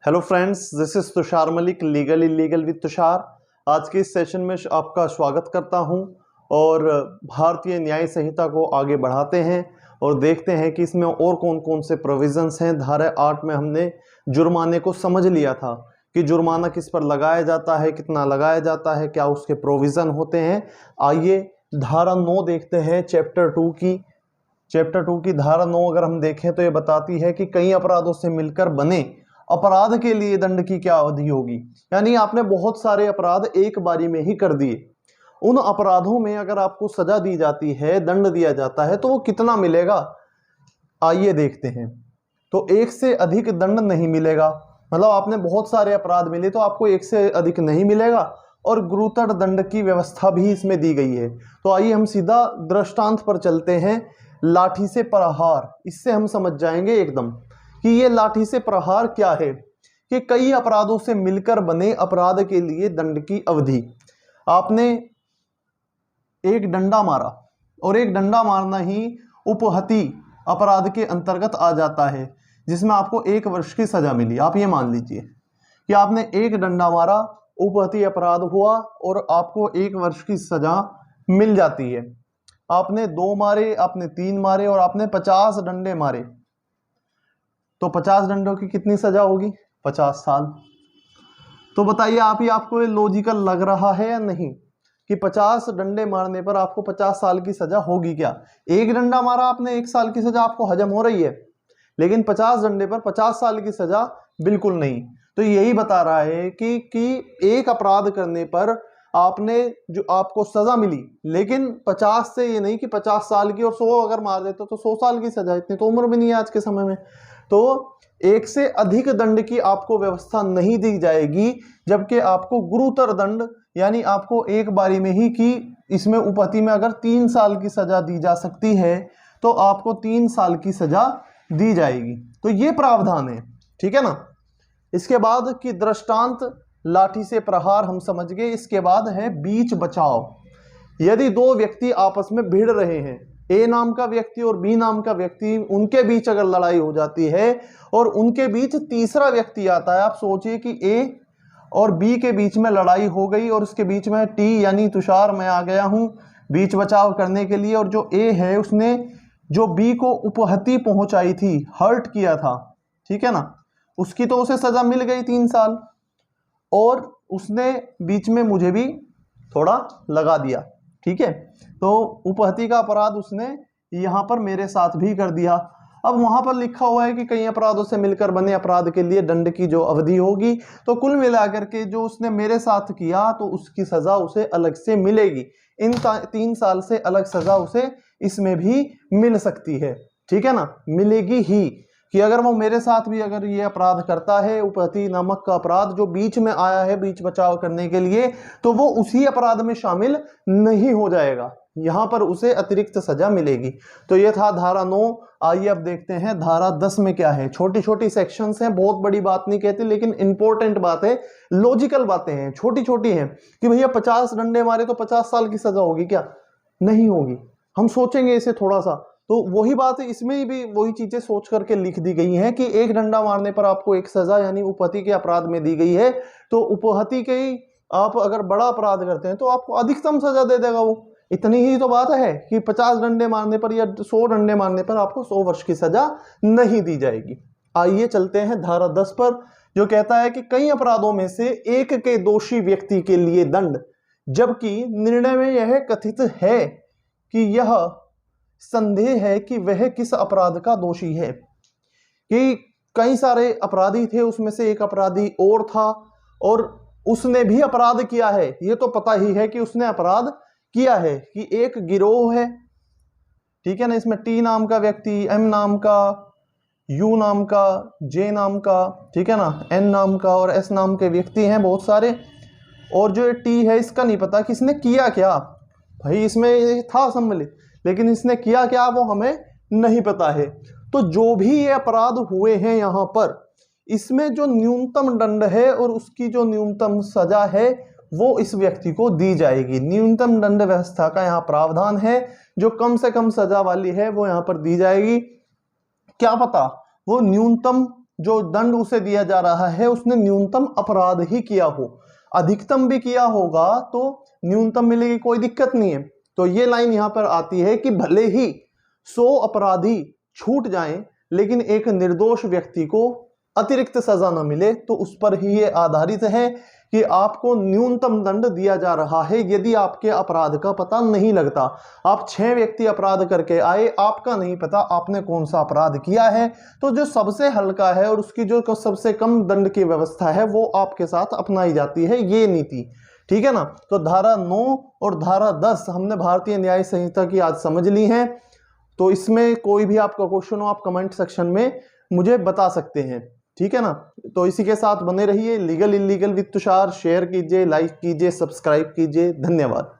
Hello friends, this is Tushar Malik, legal illegal with Tushar. आज के इस सेशन में आपका स्वागत करता हूं और भारतीय न्याय संहिता को आगे बढ़ाते हैं और देखते हैं कि इसमें और कौन कौन से प्रोविजंस हैं। धारा 8 में हमने जुर्माने को समझ लिया था कि जुर्माना किस पर लगाया जाता है, कितना लगाया जाता है, क्या उसके प्रोविज़न होते हैं। आइए धारा 9 देखते हैं चैप्टर 2 की। चैप्टर 2 की धारा 9 अगर हम देखें तो ये बताती है कि कई अपराधों से मिलकर बने अपराध के लिए दंड की क्या अवधि होगी। यानी आपने बहुत सारे अपराध एक बारी में ही कर दिए, उन अपराधों में अगर आपको सजा दी जाती है, दंड दिया जाता है, तो वो कितना मिलेगा। आइए देखते हैं। तो एक से अधिक दंड नहीं मिलेगा, मतलब आपने बहुत सारे अपराध मिले तो आपको एक से अधिक नहीं मिलेगा, और गुरुतर दंड की व्यवस्था भी इसमें दी गई है। तो आइए हम सीधा दृष्टांत पर चलते हैं। लाठी से प्रहार, इससे हम समझ जाएंगे एकदम कि ये लाठी से प्रहार क्या है। कि कई अपराधों से मिलकर बने अपराध के लिए दंड की अवधि। आपने एक डंडा मारा और एक डंडा मारना ही उपहति अपराध के अंतर्गत आ जाता है, जिसमें आपको 1 वर्ष की सजा मिली। आप ये मान लीजिए कि आपने एक डंडा मारा, उपहति अपराध हुआ और आपको 1 वर्ष की सजा मिल जाती है। आपने 2 मारे, आपने 3 मारे और आपने 50 डंडे मारे, तो 50 डंडों की कितनी सजा होगी? 50 साल। तो बताइए आप, ये आपको लॉजिकल लग रहा है या नहीं कि 50 डंडे मारने पर आपको 50 साल की सजा होगी क्या? एक डंडा मारा आपने, 1 साल की सजा आपको हजम हो रही है, लेकिन 50 डंडे पर 50 साल की सजा बिल्कुल नहीं। तो यही बता रहा है कि एक अपराध करने पर आपने जो आपको सजा मिली, लेकिन 50 से ये नहीं कि 50 साल की, और 100 अगर मार देते तो 100 साल की सजा। इतनी तो उम्र भी नहीं है आज के समय में। तो एक से अधिक दंड की आपको व्यवस्था नहीं दी जाएगी, जबकि आपको गुरुतर दंड, यानी आपको एक बारी में ही, कि इसमें उपहति में अगर 3 साल की सजा दी जा सकती है तो आपको 3 साल की सजा दी जाएगी। तो ये प्रावधान है, ठीक है ना। इसके बाद की दृष्टांत लाठी से प्रहार हम समझ गए। इसके बाद है बीच बचाव। यदि 2 व्यक्ति आपस में भिड़ रहे हैं, ए नाम का व्यक्ति और बी नाम का व्यक्ति, उनके बीच अगर लड़ाई हो जाती है और उनके बीच तीसरा व्यक्ति आता है। आप सोचिए कि ए और बी के बीच में लड़ाई हो गई और उसके बीच में टी यानी तुषार मैं आ गया हूं बीच बचाव करने के लिए, और जो ए है उसने जो बी को उपहति पहुंचाई थी, हर्ट किया था, ठीक है ना, उसकी तो उसे सजा मिल गई 3 साल, और उसने बीच में मुझे भी थोड़ा लगा दिया, ठीक है। तो उपहति का अपराध उसने यहां पर मेरे साथ भी कर दिया। अब वहां पर लिखा हुआ है कि कई अपराधों से मिलकर बने अपराध के लिए दंड की जो अवधि होगी, तो कुल मिलाकर के जो उसने मेरे साथ किया तो उसकी सजा उसे अलग से मिलेगी। इन 3 साल से अलग सजा उसे इसमें भी मिल सकती है, ठीक है ना, मिलेगी ही। कि अगर वो मेरे साथ भी अगर ये अपराध करता है, उपहति नामक का अपराध जो बीच में आया है बीच बचाव करने के लिए, तो वो उसी अपराध में शामिल नहीं हो जाएगा, यहां पर उसे अतिरिक्त सजा मिलेगी। तो ये था धारा 9। आइए अब देखते हैं धारा 10 में क्या है। छोटी छोटी सेक्शंस हैं, बहुत बड़ी बात नहीं कहती, लेकिन इंपॉर्टेंट बात है, लॉजिकल बातें हैं, छोटी छोटी हैं। कि भैया 50 डंडे मारे तो 50 साल की सजा होगी क्या? नहीं होगी। हम सोचेंगे इसे थोड़ा सा, तो वही बात है, इसमें भी वही चीजें सोच करके लिख दी गई हैं कि एक डंडा मारने पर आपको एक सजा यानी उपहति के अपराध में दी गई है। तो उपहति के आप अगर बड़ा अपराध करते हैं तो आपको अधिकतम सजा दे देगा वो। इतनी ही तो बात है कि 50 डंडे मारने पर या 100 डंडे मारने पर आपको 100 वर्ष की सजा नहीं दी जाएगी। आइए चलते हैं धारा 10 पर, जो कहता है कि कई अपराधों में से एक के दोषी व्यक्ति के लिए दंड, जबकि निर्णय में यह कथित है कि यह संदेह है कि वह किस अपराध का दोषी है। कि कई सारे अपराधी थे, उसमें से एक अपराधी और था और उसने भी अपराध किया है, ये तो पता ही है कि उसने अपराध किया है, कि एक गिरोह है, ठीक है ना। इसमें टी नाम का व्यक्ति, एम नाम का, यू नाम का, जे नाम का, ठीक है ना, एन नाम का और एस नाम के व्यक्ति हैं बहुत सारे। और जो टी है इसका नहीं पता कि इसने किया क्या, भाई इसमें था सम्मिलित, लेकिन इसने किया क्या वो हमें नहीं पता है। तो जो भी ये अपराध हुए हैं यहाँ पर, इसमें जो न्यूनतम दंड है और उसकी जो न्यूनतम सजा है वो इस व्यक्ति को दी जाएगी। न्यूनतम दंड व्यवस्था का यहाँ प्रावधान है, जो कम से कम सजा वाली है वो यहाँ पर दी जाएगी। क्या पता वो न्यूनतम जो दंड उसे दिया जा रहा है उसने न्यूनतम अपराध ही किया हो। अधिकतम भी किया होगा तो न्यूनतम मिलेगी, कोई दिक्कत नहीं है। तो ये लाइन यहां पर आती है कि भले ही 100 अपराधी छूट जाएं लेकिन एक निर्दोष व्यक्ति को अतिरिक्त सजा न मिले, तो उस पर ही ये आधारित है कि आपको न्यूनतम दंड दिया जा रहा है यदि आपके अपराध का पता नहीं लगता। आप 6 व्यक्ति अपराध करके आए, आपका नहीं पता आपने कौन सा अपराध किया है, तो जो सबसे हल्का है और उसकी जो सबसे कम दंड की व्यवस्था है वो आपके साथ अपनाई जाती है, ये नीति। ठीक है ना। तो धारा 9 और धारा 10 हमने भारतीय न्याय संहिता की आज समझ ली है। तो इसमें कोई भी आपका क्वेश्चन हो आप कमेंट सेक्शन में मुझे बता सकते हैं। ठीक है ना। तो इसी के साथ बने रहिए। Legal illegal with Tushar share कीजिए, लाइक कीजिए, सब्सक्राइब कीजिए। धन्यवाद।